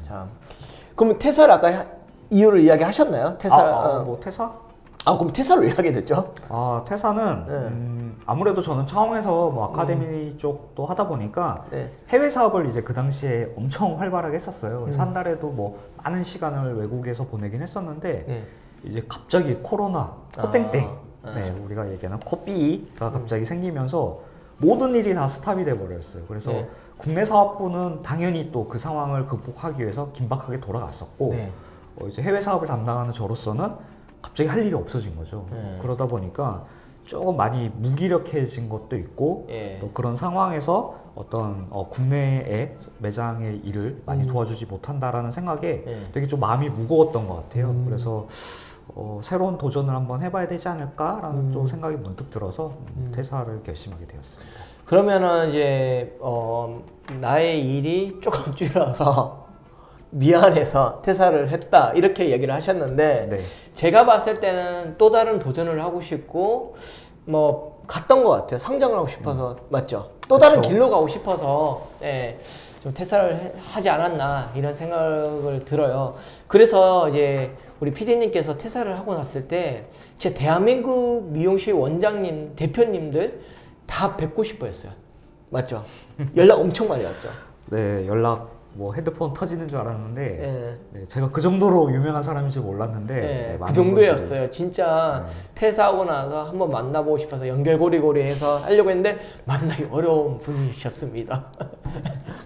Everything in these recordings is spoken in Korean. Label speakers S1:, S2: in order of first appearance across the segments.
S1: 자, 그러면 퇴사를 아까 이유를 이야기하셨나요? 퇴사.
S2: 뭐 퇴사?
S1: 그럼 퇴사를 왜 하게 됐죠?
S2: 퇴사는 아무래도 저는 처음에서 뭐 아카데미 쪽도 하다 보니까
S1: 네.
S2: 해외 사업을 이제 그 당시에 엄청 활발하게 했었어요. 그래서 한 달에도 뭐 많은 시간을 외국에서 보내긴 했었는데
S1: 네.
S2: 이제 갑자기 코로나, 코땡땡,
S1: 아.
S2: 네, 우리가 얘기하는 코삐가 갑자기 생기면서 모든 일이 다 스탑이 돼 버렸어요. 그래서
S1: 네.
S2: 국내 사업부는 당연히 또 그 상황을 극복하기 위해서 긴박하게 돌아갔었고
S1: 네.
S2: 이제 해외 사업을 담당하는 저로서는 갑자기 할 일이 없어진 거죠. 그러다 보니까 조금 많이 무기력해진 것도 있고
S1: 예.
S2: 또 그런 상황에서 어떤 국내의 매장의 일을 많이 도와주지 못한다라는 생각에 되게 좀 마음이 무거웠던 것 같아요. 그래서 새로운 도전을 한번 해봐야 되지 않을까라는 또 생각이 문득 들어서 퇴사를 결심하게 되었습니다.
S1: 그러면은 이제 나의 일이 조금 줄어서 미안해서 퇴사를 했다 이렇게 얘기를 하셨는데
S2: 네.
S1: 제가 봤을 때는 또 다른 도전을 하고 싶고 뭐 갔던 것 같아요. 성장을 하고 싶어서 맞죠? 또 다른
S2: 그쵸.
S1: 길로 가고 싶어서 좀 퇴사를 하지 않았나 이런 생각을 들어요. 그래서 이제 우리 PD님께서 퇴사를 하고 났을 때 진짜 대한민국 미용실 원장님 대표님들 다 뵙고 싶어 했어요. 맞죠? 연락 엄청 많이 왔죠.
S2: 네, 연락 뭐 헤드폰 터지는 줄 알았는데
S1: 예.
S2: 네, 제가 그 정도로 유명한 사람인 줄 몰랐는데
S1: 네,
S2: 네,
S1: 그
S2: 많은
S1: 정도였어요. 진짜
S2: 네.
S1: 퇴사하고 나서 한번 만나보고 싶어서 연결고리고리해서 하려고 했는데 만나기 어려운 분이셨습니다.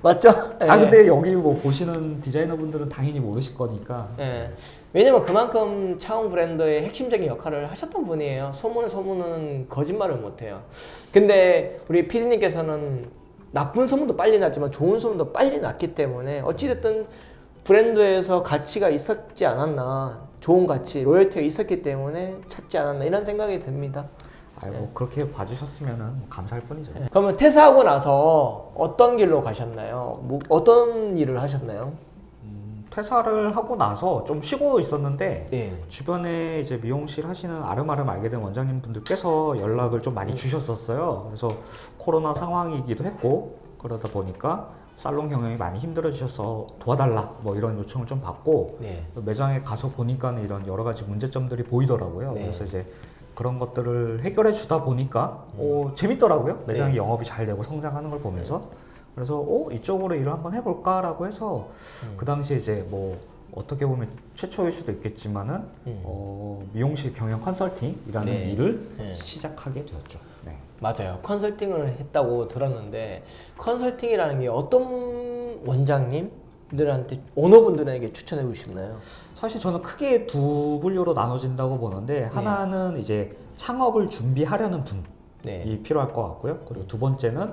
S1: 맞죠?
S2: 분들이-
S1: 네.
S2: 근데 여기 뭐 보시는 디자이너분들은 당연히 모르실 거니까
S1: 네. 왜냐면 그만큼 차원 브랜드의 핵심적인 역할을 하셨던 분이에요. 소문은 거짓말을 못해요. 근데 우리 PD님께서는 나쁜 소문도 빨리 났지만 좋은 소문도 빨리 났기 때문에 어찌됐든 브랜드에서 가치가 있었지 않았나, 좋은 가치, 로열티가 있었기 때문에 찾지 않았나 이런 생각이 듭니다.
S2: 뭐 그렇게 봐주셨으면 감사할 뿐이죠.
S1: 그러면 퇴사하고 나서 어떤 길로 가셨나요? 어떤 일을 하셨나요?
S2: 퇴사를 하고 나서 좀 쉬고 있었는데
S1: 네.
S2: 주변에 이제 미용실 하시는 아름아름 알게 된 원장님 분들께서 연락을 좀 많이 주셨었어요. 그래서 코로나 상황이기도 했고 그러다 보니까 살롱 경영이 많이 힘들어지셔서 도와달라 뭐 이런 요청을 좀 받고
S1: 네.
S2: 매장에 가서 보니까는 이런 여러 가지 문제점들이 보이더라고요.
S1: 네.
S2: 그래서 이제 그런 것들을 해결해 주다 보니까 재밌더라고요. 매장이
S1: 네.
S2: 영업이 잘 되고 성장하는 걸 보면서 그래서 이쪽으로 일을 한번 해볼까라고 해서 그 당시에 이제 뭐 어떻게 보면 최초일 수도 있겠지만은 미용실 경영 컨설팅이라는
S1: 네.
S2: 일을
S1: 네.
S2: 시작하게 되었죠. 네.
S1: 맞아요. 컨설팅을 했다고 들었는데 컨설팅이라는 게 어떤 원장님들한테 오너분들에게 추천해 주시나요?
S2: 사실 저는 크게 두 분류로 나눠진다고 보는데 하나는 이제 창업을 준비하려는 분이
S1: 네.
S2: 필요할 것 같고요. 그리고 두 번째는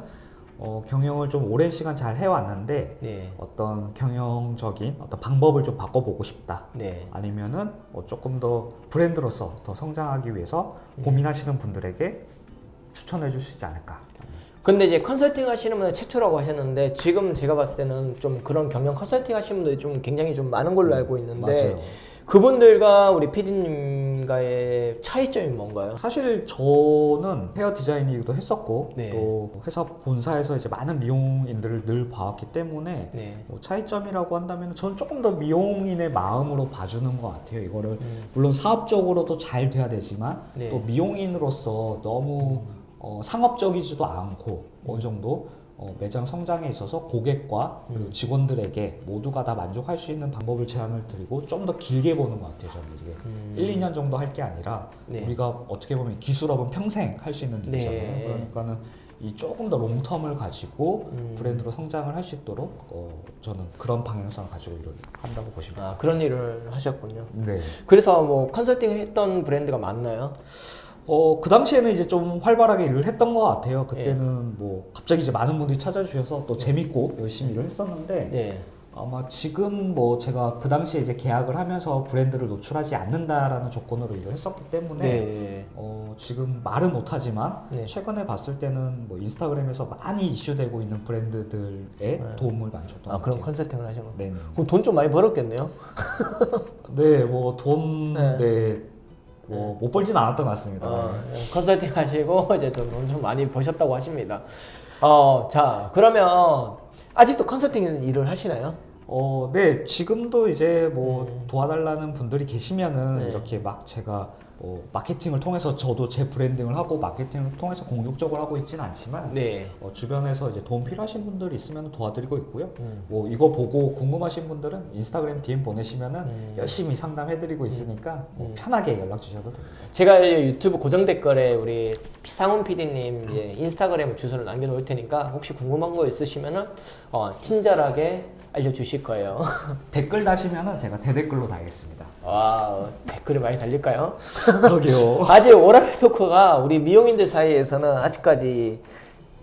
S2: 경영을 좀 오랜 시간 잘 해왔는데
S1: 네.
S2: 어떤 경영적인 어떤 방법을 좀 바꿔보고 싶다.
S1: 네.
S2: 아니면은 조금 더 브랜드로서 더 성장하기 위해서 고민하시는 분들에게 추천해 줄 수 있지 않을까.
S1: 근데 이제 컨설팅 하시는 분은 최초라고 하셨는데 지금 제가 봤을 때는 좀 그런 경영 컨설팅 하시는 분들이 좀 굉장히 좀 많은 걸로 알고 있는데
S2: 맞아요.
S1: 그분들과 우리 PD님과의 차이점이 뭔가요?
S2: 사실 저는 헤어 디자인이기도 했었고
S1: 네.
S2: 또 회사 본사에서 이제 많은 미용인들을 늘 봐왔기 때문에
S1: 네.
S2: 뭐 차이점이라고 한다면 저는 조금 더 미용인의 마음으로 봐주는 것 같아요. 이거를 물론 사업적으로도 잘 돼야 되지만
S1: 네.
S2: 또 미용인으로서 너무 상업적이지도 않고 어느 정도 매장 성장에 있어서 고객과 그리고 직원들에게 모두가 다 만족할 수 있는 방법을 제안을 드리고 좀 더 길게 보는 것 같아요. 저는 이게 1, 2년 정도 할 게 아니라
S1: 네.
S2: 우리가 어떻게 보면 기술업은 평생 할 수 있는 일이잖아요.
S1: 네.
S2: 그러니까는 이 조금 더 롱텀을 가지고 브랜드로 성장을 할 수 있도록 저는 그런 방향성을 가지고 일을 한다고 보시면 돼요.
S1: 그런 일을 하셨군요.
S2: 네.
S1: 그래서 뭐 컨설팅 했던 브랜드가 많나요?
S2: 그 당시에는 이제 좀 활발하게 일을 했던 것 같아요. 그때는 뭐 갑자기 이제 많은 분들이 찾아주셔서 또 재밌고 열심히 일을 했었는데
S1: 네.
S2: 아마 지금 뭐 제가 그 당시에 이제 계약을 하면서 브랜드를 노출하지 않는다라는 조건으로 일을 했었기 때문에
S1: 네.
S2: 지금 말은 못하지만
S1: 네.
S2: 최근에 봤을 때는 뭐 인스타그램에서 많이 이슈되고 있는 브랜드들의 도움을 많이 줬던 것
S1: 그런
S2: 같아요.
S1: 컨설팅을 하신 거.
S2: 네.
S1: 그럼 돈 좀 많이 벌었겠네요.
S2: 네, 뭐 돈,
S1: 네.
S2: 네, 뭐 못 벌진 않았던 것 같습니다.
S1: 컨설팅 하시고 이제 돈 좀 많이 버셨다고 하십니다. 자 그러면 아직도 컨설팅 일을 하시나요?
S2: 네, 지금도 이제 뭐 도와달라는 분들이 계시면은 이렇게 막 제가 마케팅을 통해서 저도 제 브랜딩을 하고 마케팅을 통해서 공격적으로 하고 있지는 않지만
S1: 네.
S2: 주변에서 이제 도움 필요하신 분들이 있으면 도와드리고 있고요. 뭐 이거 보고 궁금하신 분들은 인스타그램 DM 보내시면은 열심히 상담해드리고 있으니까 뭐 편하게 연락 주셔도 됩니다.
S1: 제가 유튜브 고정 댓글에 우리 상훈 PD님 이제 인스타그램 주소를 남겨놓을 테니까 혹시 궁금한 거 있으시면은 친절하게 알려주실 거예요.
S2: 댓글 다시면은 제가 대댓글로 달겠습니다.
S1: 와, 댓글이 많이 달릴까요?
S2: 그러게요.
S1: 아직 워라밸 토크가 우리 미용인들 사이에서는 아직까지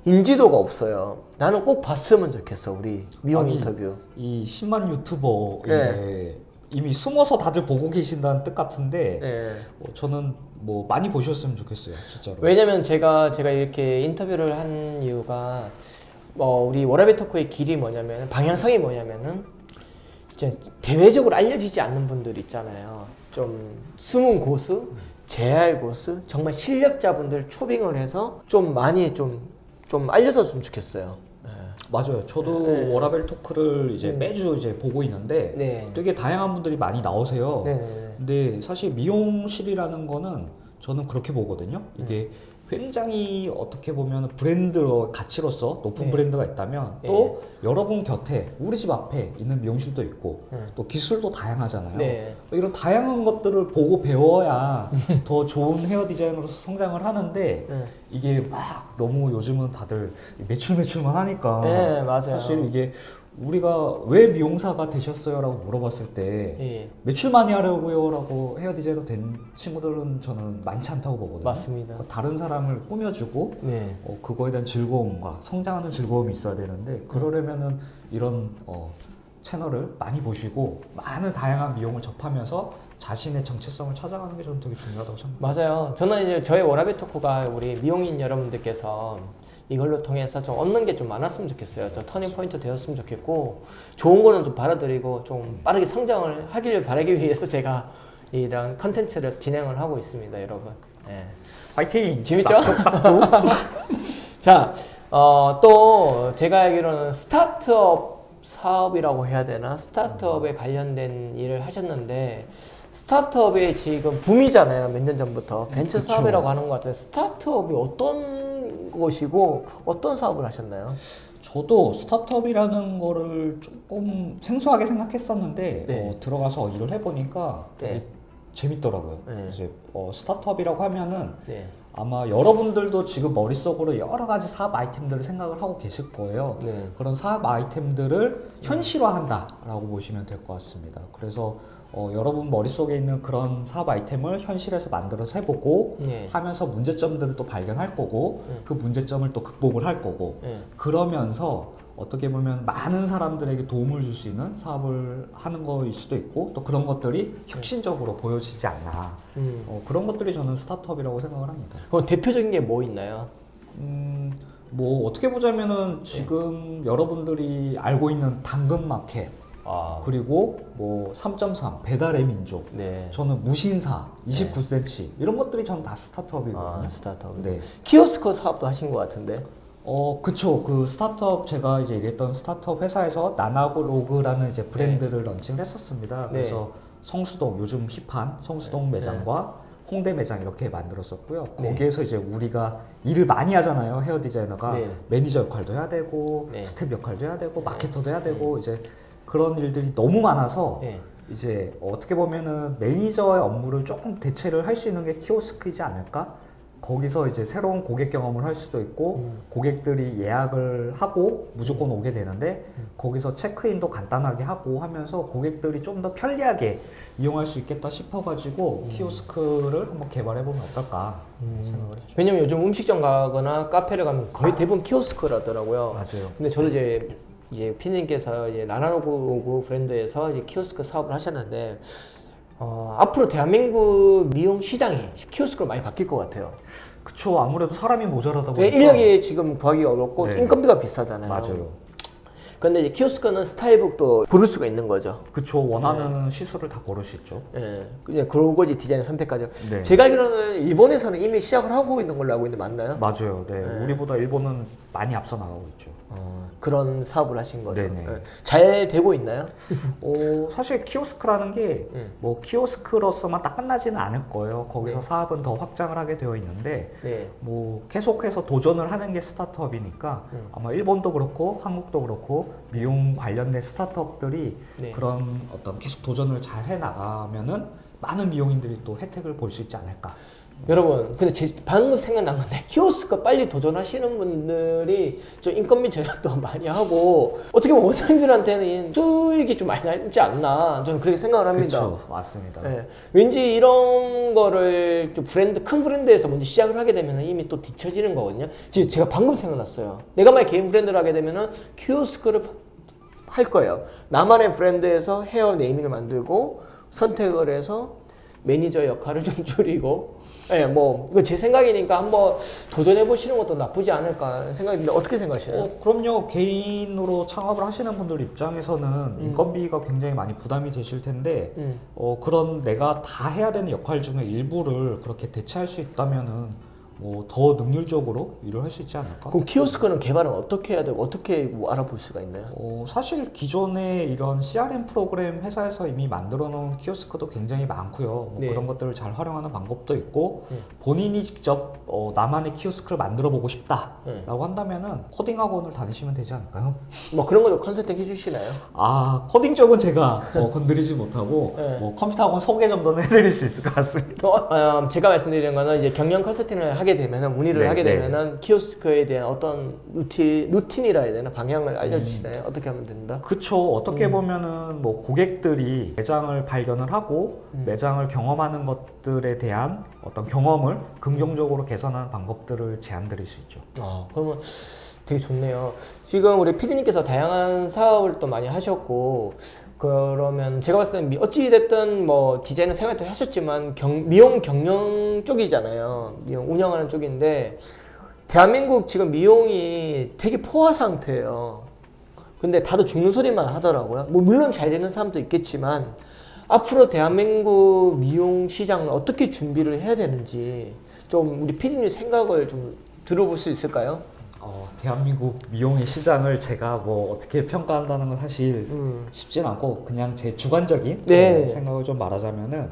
S1: 인지도가 없어요. 나는 꼭 봤으면 좋겠어, 우리 미용
S2: 아니,
S1: 인터뷰.
S2: 이 10만 유튜버인데 이미 숨어서 다들 보고 계신다는 뜻 같은데
S1: 네.
S2: 저는 뭐 많이 보셨으면 좋겠어요, 진짜로.
S1: 왜냐면 제가 이렇게 인터뷰를 한 이유가 우리 워라밸 토크의 길이 뭐냐면 방향성이 뭐냐면은 진짜 대외적으로 알려지지 않는 분들 있잖아요. 좀 숨은 고수, 재활 고수, 정말 실력자분들 초빙을 해서 좀 많이 좀 알려졌으면 좋겠어요. 네.
S2: 맞아요. 저도 워라밸 토크를 이제 매주 이제 보고 있는데
S1: 네.
S2: 되게 다양한 분들이 많이 나오세요.
S1: 네.
S2: 근데 사실 미용실이라는 거는 저는 그렇게 보거든요. 이게 굉장히 어떻게 보면 브랜드 가치로서 높은
S1: 네.
S2: 브랜드가 있다면 또 여러분 곁에 우리 집 앞에 있는 미용실도 있고 또 기술도 다양하잖아요.
S1: 네.
S2: 이런 다양한 것들을 보고 배워야 더 좋은 헤어 디자이너로서 성장을 하는데 이게 막 너무 요즘은 다들 매출만 하니까
S1: 네, 맞아요.
S2: 사실 이게 우리가 왜 미용사가 되셨어요? 라고 물어봤을 때
S1: 예.
S2: 매출 많이 하려고요? 라고 헤어 디자이너 된 친구들은 저는 많지 않다고 보거든요.
S1: 맞습니다.
S2: 다른 사람을 꾸며주고
S1: 네.
S2: 그거에 대한 즐거움과 성장하는 즐거움이 있어야 되는데 그러려면은 이런 채널을 많이 보시고 많은 다양한 미용을 접하면서 자신의 정체성을 찾아가는 게 저는 되게 중요하다고 생각합니다.
S1: 맞아요. 저는 이제 저의 워라밸 토크가 우리 미용인 여러분들께서 이걸로 통해서 좀 얻는 게 좀 많았으면 좋겠어요. 좀 터닝 포인트 되었으면 좋겠고 좋은 거는 좀 받아들이고 좀 빠르게 성장을 하기를 바라기 위해서 제가 이런 컨텐츠를 진행을 하고 있습니다, 여러분. 네.
S2: 파이팅!
S1: 재밌죠? 자, 또 제가 알기로는 스타트업 사업이라고 해야 되나? 스타트업에 관련된 일을 하셨는데 스타트업이 지금 붐이잖아요. 몇 년 전부터 벤처
S2: 그쵸.
S1: 사업이라고 하는 것 같아요. 스타트업이 어떤 것이고 어떤 사업을 하셨나요?
S2: 저도 스타트업이라는 거를 조금 생소하게 생각했었는데
S1: 네.
S2: 들어가서 일을 해보니까 되게
S1: 네.
S2: 재밌더라고요.
S1: 네.
S2: 이제 스타트업이라고 하면은
S1: 네.
S2: 아마 여러분들도 지금 머릿속으로 여러 가지 사업 아이템들을 생각을 하고 계실 거예요.
S1: 네.
S2: 그런 사업 아이템들을 현실화한다라고 보시면 될 것 같습니다. 그래서 여러분 머릿속에 있는 그런 사업 아이템을 현실에서 만들어서 해보고
S1: 네.
S2: 하면서 문제점들을 또 발견할 거고 그 문제점을 또 극복을 할 거고
S1: 네.
S2: 그러면서 어떻게 보면 많은 사람들에게 도움을 줄 수 있는 사업을 하는 거일 수도 있고 또 그런 것들이 혁신적으로 보여지지 않나 그런 것들이 저는 스타트업이라고 생각을 합니다.
S1: 그럼 대표적인 게 뭐 있나요?
S2: 뭐 어떻게 보자면은 지금 여러분들이 알고 있는 당근마켓 그리고 뭐 3.3 배달의 민족
S1: 네.
S2: 저는 무신사 29cm 이런 것들이 저는 다 스타트업이거든요.
S1: 스타트업.
S2: 네.
S1: 키오스크 사업도 하신 것 같은데.
S2: 그쵸. 그 스타트업 제가 이제 일했던 스타트업 회사에서 나나로그라는 이제 브랜드를 런칭을 했었습니다.
S1: 네.
S2: 그래서 성수동 요즘 힙한 성수동 매장과 홍대 매장 이렇게 만들었었고요.
S1: 네.
S2: 거기에서 이제 우리가 일을 많이 하잖아요. 헤어 디자이너가
S1: 네.
S2: 매니저 역할도 해야 되고
S1: 네.
S2: 스텝 역할도 해야 되고 마케터도 해야 되고 이제 그런 일들이 너무 많아서
S1: 네.
S2: 이제 어떻게 보면은 매니저의 업무를 조금 대체를 할 수 있는 게 키오스크이지 않을까? 거기서 이제 새로운 고객 경험을 할 수도 있고 고객들이 예약을 하고 무조건 오게 되는데 거기서 체크인도 간단하게 하고 하면서 고객들이 좀 더 편리하게 이용할 수 있겠다 싶어가지고 키오스크를 한번 개발해보면 어떨까 생각을 했죠.
S1: 왜냐면 요즘 음식점 가거나 카페를 가면 거의 대부분 키오스크라더라고요.
S2: 맞아요.
S1: 근데 저도 이제 피디님께서 이제 나나로그 브랜드에서 이제 키오스크 사업을 하셨는데 앞으로 대한민국 미용 시장이 키오스크로 많이 바뀔 것 같아요.
S2: 그쵸. 아무래도 사람이 모자라다 보니까
S1: 인력이 지금 구하기가 어렵고
S2: 네.
S1: 인건비가 비싸잖아요.
S2: 맞아요.
S1: 근데 이제 키오스크는 스타일북도 고를 수가 있는 거죠.
S2: 그쵸. 원하는 시술을 다 고를 수 있죠.
S1: 예, 그냥 그러고 이제 디자인 선택까지.
S2: 네.
S1: 제가 알기로는 일본에서는 이미 시작을 하고 있는 걸로 알고 있는데 맞나요?
S2: 맞아요. 네. 우리보다 일본은 많이 앞서 나가고 있죠.
S1: 그런 사업을 하신 거죠.
S2: 네네.
S1: 네. 잘 되고 있나요?
S2: 사실 키오스크라는 게 뭐 키오스크로서만 딱 끝나지는 않을 거예요. 거기서
S1: 네.
S2: 사업은 더 확장을 하게 되어 있는데
S1: 네.
S2: 뭐 계속해서 도전을 하는 게 스타트업이니까 아마 일본도 그렇고 한국도 그렇고 미용 관련된 스타트업들이
S1: 네.
S2: 그런 어떤 계속 도전을 잘 해 나가면은 많은 미용인들이 또 혜택을 볼 수 있지 않을까.
S1: 여러분, 근데 방금 생각난 건데, 키오스크 빨리 도전하시는 분들이 좀 인건비 절약도 많이 하고, 어떻게 보면 원장님들한테는 수익이 좀 많이 나지 않나, 저는 그렇게 생각을 합니다.
S2: 그렇죠, 맞습니다.
S1: 네. 왠지 이런 거를 좀 큰 브랜드에서 먼저 시작을 하게 되면 이미 또 뒤처지는 거거든요. 지금 제가 방금 생각났어요. 내가 만약 개인 브랜드를 하게 되면은 키오스크를 할 거예요. 나만의 브랜드에서 헤어 네이밍을 만들고, 선택을 해서 매니저 역할을 좀 줄이고, 예, 뭐, 제 생각이니까 한번 도전해 보시는 것도 나쁘지 않을까 생각이 드는데, 어떻게 생각하시나요?
S2: 그럼요. 개인으로 창업을 하시는 분들 입장에서는 인건비가 굉장히 많이 부담이 되실 텐데, 그런 내가 다 해야 되는 역할 중에 일부를 그렇게 대체할 수 있다면은 뭐 더 능률적으로 일을 할 수 있지 않을까?
S1: 그럼 키오스크는 개발은 어떻게 해야 되고, 어떻게 뭐 알아볼 수가 있나요?
S2: 사실 기존에 이런 CRM 프로그램 회사에서 이미 만들어 놓은 키오스크도 굉장히 많고요. 뭐
S1: 네.
S2: 그런 것들을 잘 활용하는 방법도 있고, 본인이 직접 나만의 키오스크를 만들어 보고 싶다라고 한다면은 코딩 학원을 다니시면 되지 않을까요?
S1: 뭐 그런 것도 컨설팅 해주시나요?
S2: 코딩 쪽은 제가 건드리지 못하고
S1: 네.
S2: 뭐 컴퓨터 학원 소개 정도는 해드릴 수 있을 것 같습니다.
S1: 제가 말씀드리는 거는 이제 경영 컨설팅을 하게 되면은 문의를
S2: 네,
S1: 하게
S2: 네.
S1: 되면은 키오스크에 대한 어떤 루틴이라 해야 되나 방향을 알려주시나요? 어떻게 하면 된다?
S2: 그쵸. 어떻게 보면은 뭐 고객들이 매장을 발견을 하고 매장을 경험하는 것들에 대한 어떤 경험을 긍정적으로 개선하는 방법들을 제안드릴 수 있죠.
S1: 그러면 되게 좋네요. 지금 우리 PD님께서 다양한 사업을 또 많이 하셨고, 그러면 제가 봤을 때는 어찌됐든 뭐 디자이너 생활도 하셨지만 미용 경영 쪽이잖아요. 미용 운영하는 쪽인데, 대한민국 지금 미용이 되게 포화 상태예요. 근데 다들 죽는 소리만 하더라고요. 뭐 물론 잘 되는 사람도 있겠지만, 앞으로 대한민국 미용 시장을 어떻게 준비를 해야 되는지 좀 우리 PD님 생각을 좀 들어볼 수 있을까요?
S2: 대한민국 미용의 시장을 제가 뭐 어떻게 평가한다는 건 사실 쉽진 않고 그냥 제 주관적인
S1: 네.
S2: 생각을 좀 말하자면은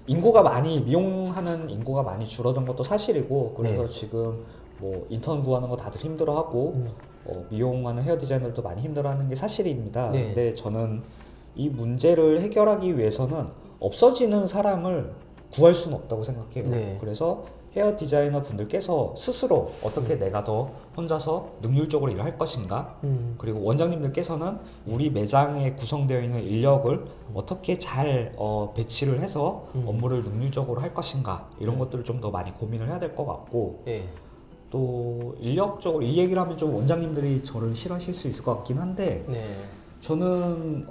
S2: 인구가 많이 미용하는 인구가 많이 줄어든 것도 사실이고 그래서
S1: 네.
S2: 지금 뭐 인턴 구하는 거 다들 힘들어하고 미용하는 헤어 디자이너들도 많이 힘들어하는 게 사실입니다.
S1: 네.
S2: 근데 저는 이 문제를 해결하기 위해서는 없어지는 사람을 구할 수는 없다고 생각해요.
S1: 네.
S2: 그래서 헤어 디자이너 분들께서 스스로 어떻게 내가 더 혼자서 능률적으로 일을 할 것인가, 그리고 원장님들께서는 우리 매장에 구성되어 있는 인력을 어떻게 잘 배치를 해서 업무를 능률적으로 할 것인가, 이런 것들을 좀 더 많이 고민을 해야 될 것 같고,
S1: 네.
S2: 또 인력적으로 이 얘기를 하면 좀 원장님들이 저를 싫어하실 수 있을 것 같긴 한데,
S1: 네.
S2: 저는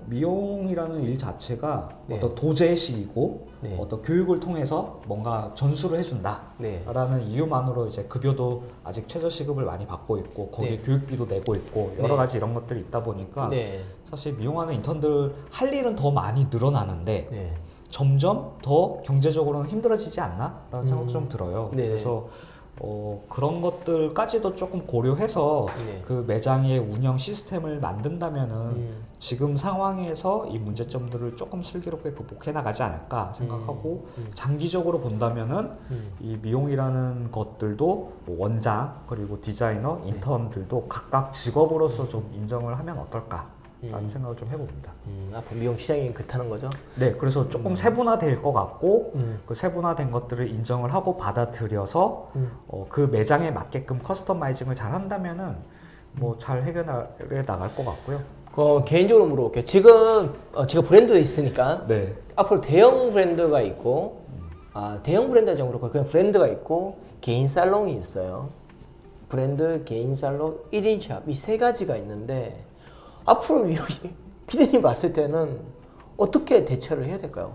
S2: 미용이라는 일 자체가
S1: 네.
S2: 어떤 도제식이고
S1: 네.
S2: 어떤 교육을 통해서 뭔가 전수를 해준다
S1: 네.
S2: 라는 이유만으로 이제 급여도 아직 최저시급을 많이 받고 있고 거기에
S1: 네.
S2: 교육비도 내고 있고 여러
S1: 네.
S2: 가지 이런 것들이 있다 보니까
S1: 네.
S2: 사실 미용하는 인턴들 할 일은 더 많이 늘어나는데
S1: 네.
S2: 점점 더 경제적으로는 힘들어지지 않나? 라는 생각도 좀 들어요.
S1: 네.
S2: 그래서 그런 것들까지도 조금 고려해서
S1: 네.
S2: 그 매장의 운영 시스템을 만든다면은 지금 상황에서 이 문제점들을 조금 슬기롭게 극복해 나가지 않을까 생각하고 장기적으로 본다면은 이 미용이라는 것들도 뭐 원장 그리고 디자이너 인턴들도 각각 직업으로서 좀 인정을 하면 어떨까 라는 생각을 좀 해봅니다.
S1: 앞으로 미용 시장이 그렇다는 거죠?
S2: 네, 그래서 조금 세분화될 것 같고 그 세분화된 것들을 인정을 하고 받아들여서 그 매장에 맞게끔 커스터마이징을 잘 한다면은 뭐 잘 해결해 나갈 것 같고요.
S1: 개인적으로 물어볼게요. 지금 제가 브랜드에 있으니까
S2: 네.
S1: 앞으로 대형 브랜드가 있고 대형 브랜드가 그렇고 그냥 브랜드가 있고 개인 살롱이 있어요. 브랜드, 개인 살롱, 1인 샵 이 세 가지가 있는데 앞으로 피디님 봤을 때는 어떻게 대처를 해야 될까요?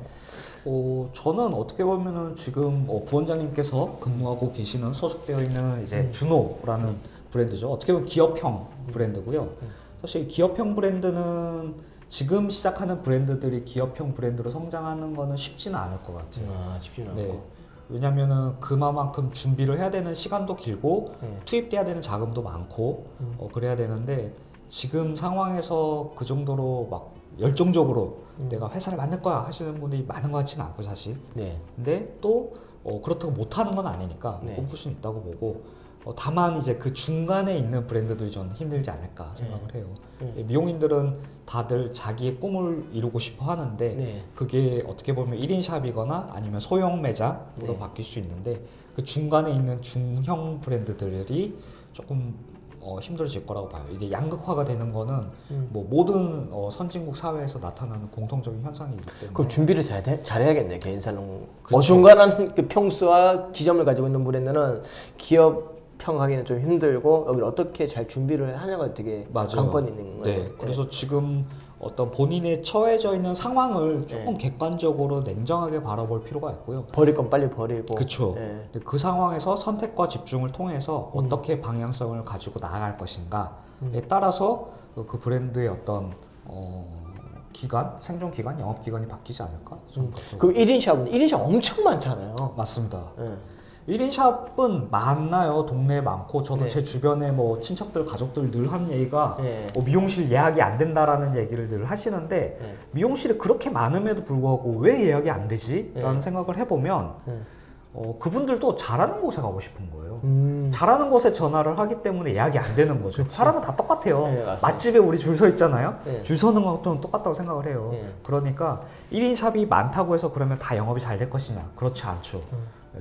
S2: 저는 어떻게 보면은 지금 부원장님께서 근무하고 계시는 소속되어 있는 이제 준호라는 브랜드죠. 어떻게 보면 기업형 브랜드고요. 사실 기업형 브랜드는 지금 시작하는 브랜드들이 기업형 브랜드로 성장하는 거는 쉽지는 않을 것 같아요.
S1: 쉽지는 않고.
S2: 네. 왜냐면은 그만큼 준비를 해야 되는 시간도 길고 투입돼야 되는 자금도 많고 그래야 되는데 지금 상황에서 그 정도로 막 열정적으로 내가 회사를 만들 거야 하시는 분들이 많은 것 같지는 않고 사실.
S1: 네.
S2: 근데 또 그렇다고 못하는 건 아니니까
S1: 네.
S2: 꿈꿀 수는 있다고 보고 다만 이제 그 중간에 있는 브랜드들이 좀 힘들지 않을까 생각을 해요. 미용인들은 다들 자기의 꿈을 이루고 싶어 하는데
S1: 네.
S2: 그게 어떻게 보면 1인 샵이거나 아니면 소형 매장으로
S1: 네.
S2: 바뀔 수 있는데 그 중간에 있는 중형 브랜드들이 조금 힘들어질 거라고 봐요. 이게 양극화가 되는 거는 뭐 모든 선진국 사회에서 나타나는 공통적인 현상이기 때문에.
S1: 그럼 준비를 잘해야겠네 개인 살롱.
S2: 그쵸.
S1: 어중간한 그 평수와 지점을 가지고 있는 브랜드는 기업 평하기는 좀 힘들고 여기를 어떻게 잘 준비를 하냐가 되게
S2: 맞아요.
S1: 관건이 있는 거예요.
S2: 네. 그래서 지금 어떤 본인의 처해져 있는 상황을 조금 객관적으로 냉정하게 바라볼 필요가 있고요.
S1: 버릴 건 빨리 버리고.
S2: 그렇죠.
S1: 네.
S2: 그 상황에서 선택과 집중을 통해서 어떻게 방향성을 가지고 나아갈 것인가에 따라서 그 브랜드의 어떤 기간, 생존 기간, 영업 기간이 바뀌지 않을까? 저는 그렇게
S1: 그럼 1인 샵은 1인 샵 엄청 많잖아요.
S2: 맞습니다.
S1: 네.
S2: 1인 샵은 많나요? 동네에 많고 저도
S1: 네.
S2: 제 주변에 뭐 친척들, 가족들 늘 하는 얘기가
S1: 네.
S2: 미용실 예약이 안 된다라는 얘기를 늘 하시는데
S1: 네.
S2: 미용실이 그렇게 많음에도 불구하고 왜 예약이 안 되지? 라는
S1: 네.
S2: 생각을 해보면 그분들도 잘하는 곳에 가고 싶은 거예요.
S1: 음.
S2: 잘하는 곳에 전화를 하기 때문에 예약이 안 되는 거죠. 사람은 다 똑같아요.
S1: 네, 맞습니다.
S2: 맛집에 우리 줄 서 있잖아요.
S1: 네.
S2: 줄 서는 것도 똑같다고 생각을 해요.
S1: 네.
S2: 그러니까 1인 샵이 많다고 해서 그러면 다 영업이 잘 될 것이냐? 그렇지 않죠.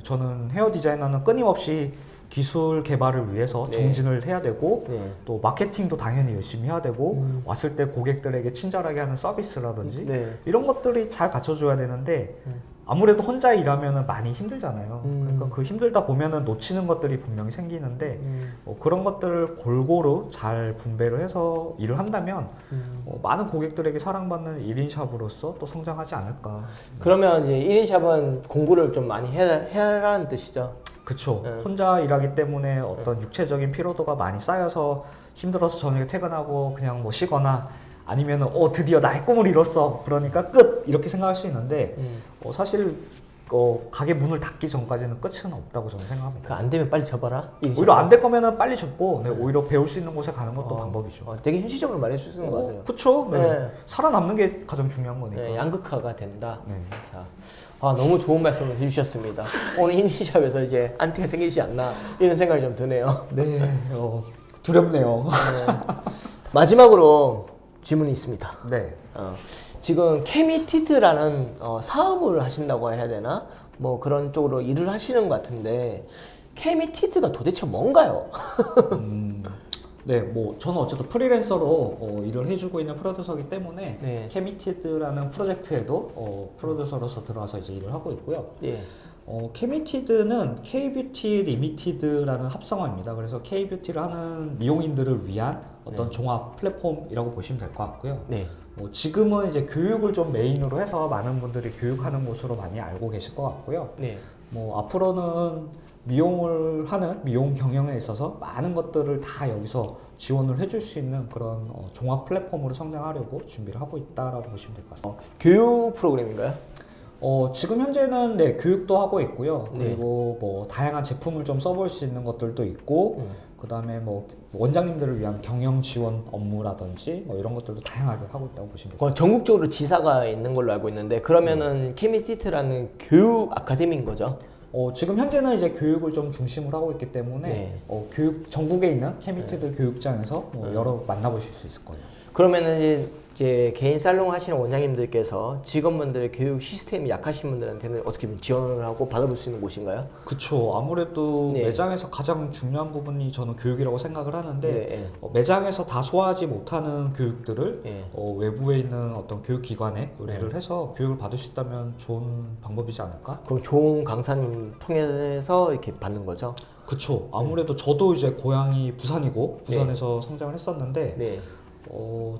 S2: 저는 헤어 디자이너는 끊임없이 기술 개발을 위해서
S1: 네.
S2: 정진을 해야 되고
S1: 네.
S2: 또 마케팅도 당연히 열심히 해야 되고 왔을 때 고객들에게 친절하게 하는 서비스라든지
S1: 네.
S2: 이런 것들이 잘 갖춰줘야 되는데 아무래도 혼자 일하면 많이 힘들잖아요. 그러니까 그 힘들다 보면은 놓치는 것들이 분명히 생기는데 그런 것들을 골고루 잘 분배를 해서 일을 한다면 많은 고객들에게 사랑받는 1인 샵으로서 또 성장하지 않을까.
S1: 그러면 이제 1인 샵은 공부를 좀 많이 해라는 뜻이죠.
S2: 그쵸.
S1: 네.
S2: 혼자 일하기 때문에 어떤 육체적인 피로도가 많이 쌓여서 힘들어서 저녁에 퇴근하고 그냥 뭐 쉬거나 아니면은 드디어 나의 꿈을 이뤘어. 그러니까 끝! 이렇게 생각할 수 있는데 사실 가게 문을 닫기 전까지는 끝은 없다고 저는 생각합니다.
S1: 그 안 되면 빨리 접어라. 1인
S2: 오히려
S1: 샵은.
S2: 안 될 거면은 빨리 접고 오히려 배울 수 있는 곳에 가는 것도 방법이죠.
S1: 되게 현실적으로 말해주시는 것 같아요.
S2: 그쵸. 네.
S1: 네.
S2: 살아남는 게 가장 중요한 거니까.
S1: 네, 양극화가 된다.
S2: 네.
S1: 자, 너무 좋은 말씀을 해주셨습니다. 오늘 1인 샵에서 이제 안티가 생기지 않나 이런 생각이 좀 드네요.
S2: 네. 두렵네요.
S1: 네. 마지막으로 질문이 있습니다.
S2: 네.
S1: 지금 케미티드라는 사업을 하신다고 해야 되나? 뭐 그런 쪽으로 일을 하시는 것 같은데 케미티드가 도대체 뭔가요?
S2: 네, 뭐 저는 어쨌든 프리랜서로 일을 해주고 있는 프로듀서이기 때문에
S1: 네.
S2: 케미티드라는 프로젝트에도 프로듀서로서 들어와서 이제 일을 하고 있고요.
S1: 예.
S2: 케미티드는 K-뷰티 리미티드라는 합성어입니다. 그래서 K-뷰티를 하는 미용인들을 위한 어떤 종합 플랫폼이라고 보시면 될 것 같고요.
S1: 네.
S2: 지금은 이제 교육을 좀 메인으로 해서 많은 분들이 교육하는 곳으로 많이 알고 계실 것 같고요.
S1: 네.
S2: 뭐 앞으로는 미용을 하는 미용 경영에 있어서 많은 것들을 다 여기서 지원을 해줄 수 있는 그런 종합 플랫폼으로 성장하려고 준비를 하고 있다라고 보시면 될 것 같습니다.
S1: 교육 프로그램인가요?
S2: 지금 현재는 네, 교육도 하고 있고요.
S1: 네.
S2: 그리고 뭐 다양한 제품을 좀 써볼 수 있는 것들도 있고, 그 다음에 뭐 원장님들을 위한 경영 지원 업무라든지 뭐 이런 것들도 다양하게 하고 있다고 보시면 됩니다.
S1: 전국적으로 지사가 있는 걸로 알고 있는데 그러면은 케미티드라는 교육 아카데미인 거죠?
S2: 지금 현재는 이제 교육을 좀 중심으로 하고 있기 때문에
S1: 네.
S2: 교육 전국에 있는 케미티드 교육장에서 여러 만나보실 수 있을 거예요.
S1: 그러면은 이제 개인 살롱 하시는 원장님들께서 직원분들의 교육 시스템이 약하신 분들한테는 어떻게 보면 지원을 하고 받아볼 수 있는 곳인가요?
S2: 그쵸. 아무래도
S1: 네.
S2: 매장에서 가장 중요한 부분이 저는 교육이라고 생각을 하는데
S1: 네.
S2: 매장에서 다 소화하지 못하는 교육들을
S1: 네.
S2: 외부에 있는 어떤 교육기관에 의뢰를 해서 교육을 받을 수 있다면 좋은 방법이지 않을까?
S1: 그럼 좋은 강사님 통해서 이렇게 받는 거죠?
S2: 그쵸. 아무래도 저도 이제 고향이 부산이고 부산에서 성장을 했었는데
S1: 네.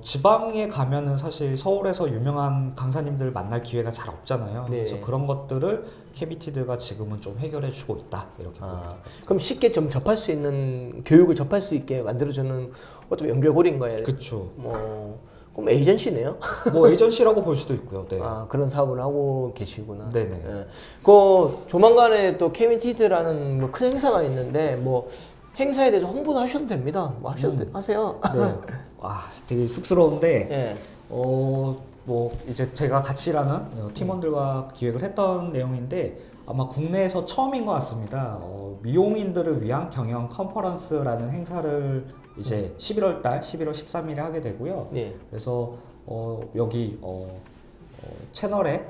S2: 지방에 가면은 사실 서울에서 유명한 강사님들 만날 기회가 잘 없잖아요.
S1: 네.
S2: 그래서 그런 것들을 케미티드가 지금은 좀 해결해주고 있다 이렇게 보면
S1: 그럼 쉽게 좀 접할 수 있는 교육을 접할 수 있게 만들어주는 어떤 연결고리인 거예요.
S2: 그쵸.
S1: 그럼 에이전시네요?
S2: 뭐 에이전시라고 볼 수도 있고요. 네.
S1: 아, 그런 사업을 하고 계시구나.
S2: 네네.
S1: 예. 그 조만간에 또 케미티드라는 뭐 큰 행사가 있는데 뭐 행사에 대해서 홍보도 하셔도 됩니다. 뭐 하세요.
S2: 네. 아, 되게 쑥스러운데
S1: 예.
S2: 뭐 이제 제가 같이 일하는 팀원들과 기획을 했던 내용인데 아마 국내에서 처음인 것 같습니다. 미용인들을 위한 경영 컨퍼런스라는 행사를 이제 11월 13일에 하게 되고요.
S1: 네.
S2: 그래서 여기 채널의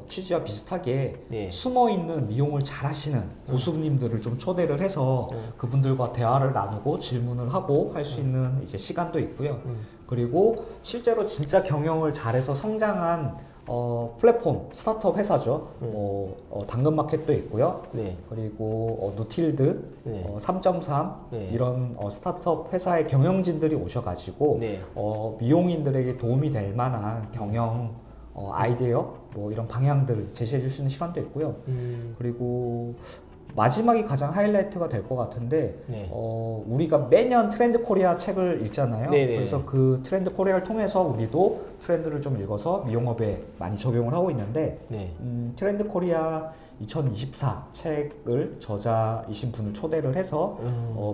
S2: 취지와 비슷하게
S1: 네.
S2: 숨어 있는 미용을 잘하시는 고수님들을 좀 초대를 해서 그분들과 대화를 나누고 질문을 하고 할 수 있는 이제 시간도 있고요. 그리고 실제로 진짜 경영을 잘해서 성장한 플랫폼 스타트업 회사죠. 당근마켓도 있고요.
S1: 네.
S2: 그리고 누틸드,
S1: 네.
S2: 3.3
S1: 네.
S2: 이런 스타트업 회사의 경영진들이 오셔가지고
S1: 네.
S2: 미용인들에게 도움이 될 만한 경영 아이디어 뭐 이런 방향들을 제시해 줄 수 있는 시간도 있고요. 그리고 마지막이 가장 하이라이트가 될 것 같은데
S1: 네.
S2: 우리가 매년 트렌드 코리아 책을 읽잖아요.
S1: 네네.
S2: 그래서 그 트렌드 코리아를 통해서 우리도 트렌드를 좀 읽어서 미용업에 많이 적용을 하고 있는데
S1: 네.
S2: 트렌드 코리아 2024 책을 저자이신 분을 초대를 해서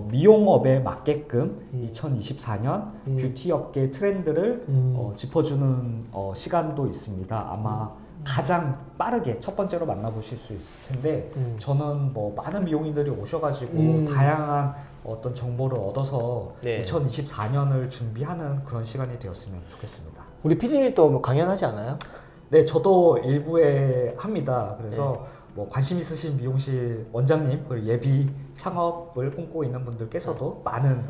S2: 미용업에 맞게끔 2024년 뷰티 업계 트렌드를 짚어주는 시간도 있습니다. 아마 가장 빠르게 첫 번째로 만나보실 수 있을 텐데 저는 뭐 많은 미용인들이 오셔가지고 다양한 어떤 정보를 얻어서
S1: 네.
S2: 2024년을 준비하는 그런 시간이 되었으면 좋겠습니다.
S1: 우리 피디님 또 뭐 강연하지 않아요?
S2: 네, 저도 일부에 합니다. 그래서 뭐 관심 있으신 미용실 원장님 그리고 예비 창업을 꿈꾸고 있는 분들께서도 많은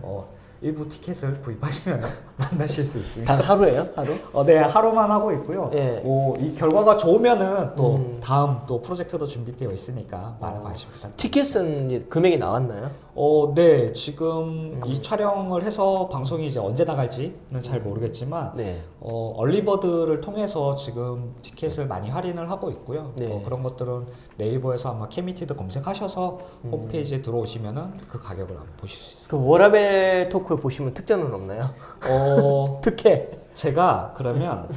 S2: 일부 티켓을 구입하시면 만나실 수 있습니다.
S1: 단 하루예요? 하루?
S2: 네, 하루만 하고 있고요.
S1: 예.
S2: 이 결과가 좋으면은 또 다음 또 프로젝트도 준비되어 있으니까 많은 관심 부탁드립니다.
S1: 티켓은 이제 금액이 나왔나요?
S2: 네, 지금 이 촬영을 해서 방송이 이제 언제 나갈지는 잘 모르겠지만
S1: 네.
S2: 얼리버드를 통해서 지금 티켓을 많이 할인을 하고 있고요.
S1: 네.
S2: 그런 것들은 네이버에서 아마 케미티드 검색하셔서 홈페이지에 들어오시면은 그 가격을 한번 보실 수 있습니다.
S1: 그 워라벨 토크 보시면 특전은 없나요? 특혜.
S2: 제가 그러면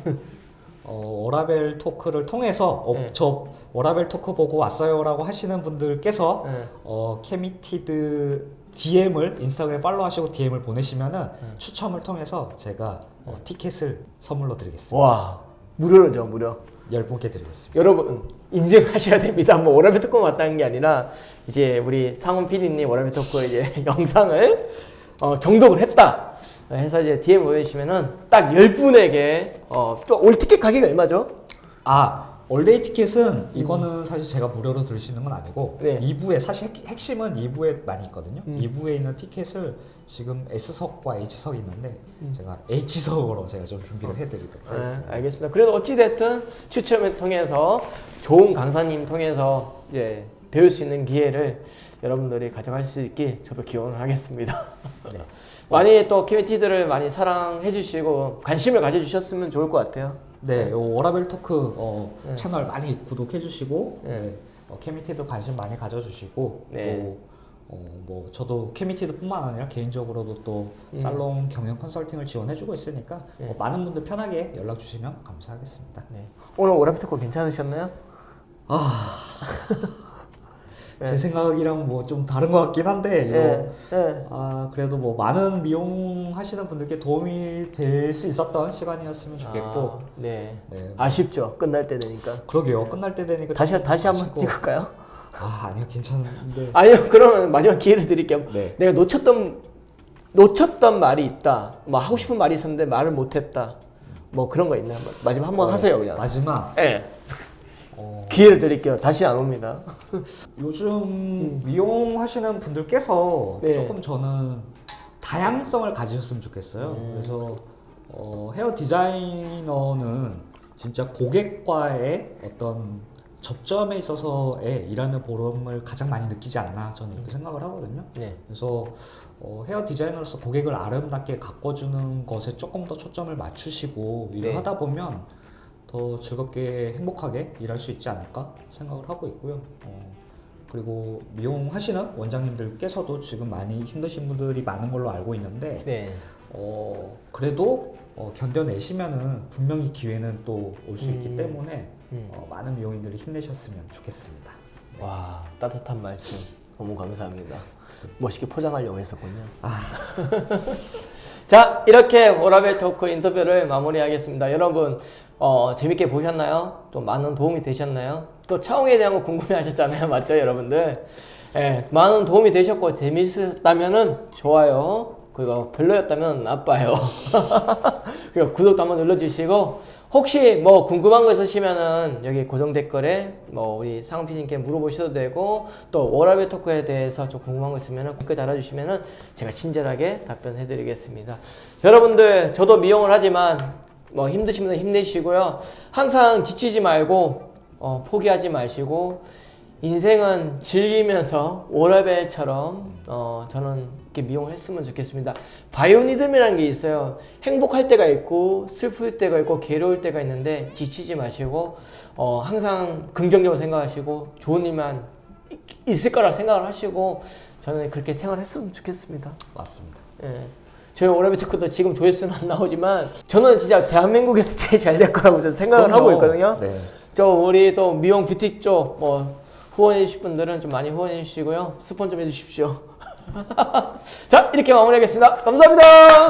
S2: 워라벨 토크를 통해서 저 워라벨 토크 보고 왔어요라고 하시는 분들께서 케미티드 DM을 인스타그램 팔로우하시고 DM을 보내시면은 추첨을 통해서 제가 티켓을 선물로 드리겠습니다.
S1: 와, 무료죠, 무료.
S2: 10분께 드리겠습니다.
S1: 여러분 인증하셔야 됩니다. 뭐 워라벨 토크 왔다는 게 아니라 이제 우리 상훈 PD님 워라벨 토크 이제 영상을 정독을 했다 해서 이제 DM 보내주시면은 딱 10분에게 또 올 티켓 가격이 얼마죠?
S2: 올데이 티켓은 이거는 사실 제가 무료로 들을 수 있는 건 아니고
S1: 네.
S2: 2부에 사실 핵심은 2부에 많이 있거든요. 2부에 있는 티켓을 지금 S석과 H석이 있는데 제가 H석으로 제가 좀 준비를 해드리도록 하겠습니다.
S1: 네, 알겠습니다. 그래도 어찌됐든 추첨을 통해서 좋은 강사님 통해서 이제 배울 수 있는 기회를 여러분들이 가져갈 수 있게 저도 기원을 하겠습니다.
S2: 네.
S1: 많이 또 케미티들을 많이 사랑해 주시고 관심을 가져주셨으면 좋을 것 같아요.
S2: 네, 워라벨 토크 채널 많이 구독해 주시고 케미티드 관심 많이 가져주시고
S1: 네.
S2: 뭐 저도 케미티드뿐만 아니라 개인적으로도 또 살롱 경영 컨설팅을 지원해주고 있으니까 많은 분들 편하게 연락 주시면 감사하겠습니다.
S1: 네. 오늘 워라벨 토크 괜찮으셨나요?
S2: 제 생각이랑 뭐 좀 다른 것 같긴 한데
S1: 네.
S2: 그래도 뭐 많은 미용 하시는 분들께 도움이 될 수 있었던 시간이었으면 좋겠고
S1: 네.
S2: 네.
S1: 아쉽죠. 끝날 때 되니까.
S2: 그러게요. 끝날 때 되니까
S1: 다시
S2: 좀
S1: 한번
S2: 아쉽고.
S1: 찍을까요?
S2: 아니요, 괜찮은데.
S1: 아니요. 그러면 마지막 기회를 드릴게요.
S2: 네.
S1: 내가 놓쳤던 말이 있다. 뭐 하고 싶은 말이 있었는데 말을 못했다. 뭐 그런 거 있나요? 마지막 한번 하세요, 그냥.
S2: 마지막.
S1: 네. 기회를 드릴게요. 다시 안 옵니다.
S2: 요즘 미용하시는 분들께서
S1: 네.
S2: 조금 저는 다양성을 가지셨으면 좋겠어요. 그래서 헤어 디자이너는 진짜 고객과의 어떤 접점에 있어서의 일하는 보람을 가장 많이 느끼지 않나 저는 이렇게 생각을 하거든요.
S1: 네.
S2: 그래서 헤어 디자이너로서 고객을 아름답게 가꿔주는 것에 조금 더 초점을 맞추시고 일을
S1: 네.
S2: 하다 보면 더 즐겁게 행복하게 일할 수 있지 않을까 생각을 하고 있고요. 그리고 미용하시는 원장님들께서도 지금 많이 힘드신 분들이 많은 걸로 알고 있는데
S1: 네.
S2: 그래도 견뎌내시면은 분명히 기회는 또 올 수 있기 때문에 많은 미용인들이 힘내셨으면 좋겠습니다.
S1: 와, 따뜻한 말씀 너무 감사합니다. 멋있게 포장하려고 했었군요. 자, 이렇게 워라밸 토크 인터뷰를 마무리하겠습니다. 여러분 재밌게 보셨나요? 좀 많은 도움이 되셨나요? 또 차홍에 대한 거 궁금해 하셨잖아요. 맞죠, 여러분들? 예, 많은 도움이 되셨고 재밌었다면은 좋아요. 그리고 별로였다면 나빠요. 그리고 구독도 한번 눌러주시고, 혹시 뭐 궁금한 거 있으시면은 여기 고정 댓글에 뭐 우리 상훈 PD님께 물어보셔도 되고, 또 워라밸 토크에 대해서 좀 궁금한 거 있으면은 댓글 달아주시면은 제가 친절하게 답변해 드리겠습니다. 여러분들, 저도 미용을 하지만 뭐 힘드시면 힘내시고요. 항상 지치지 말고 포기하지 마시고, 인생은 즐기면서 워라밸처럼 저는 이렇게 미용을 했으면 좋겠습니다. 바이오니즘이라는 게 있어요. 행복할 때가 있고 슬플 때가 있고 괴로울 때가 있는데 지치지 마시고 항상 긍정적으로 생각하시고 좋은 일만 있을 거라 생각을 하시고, 저는 그렇게 생활했으면 좋겠습니다.
S2: 맞습니다.
S1: 예. 저희 워라밸 토크도 지금 조회수는 안 나오지만 저는 진짜 대한민국에서 제일 잘 될 거라고 저는 생각을 하고 있거든요.
S2: 네.
S1: 저 우리 또 미용 뷰티 쪽 후원해 주실 분들은 좀 많이 후원해 주시고요. 스폰 좀 해주십시오. 자, 이렇게 마무리하겠습니다. 감사합니다.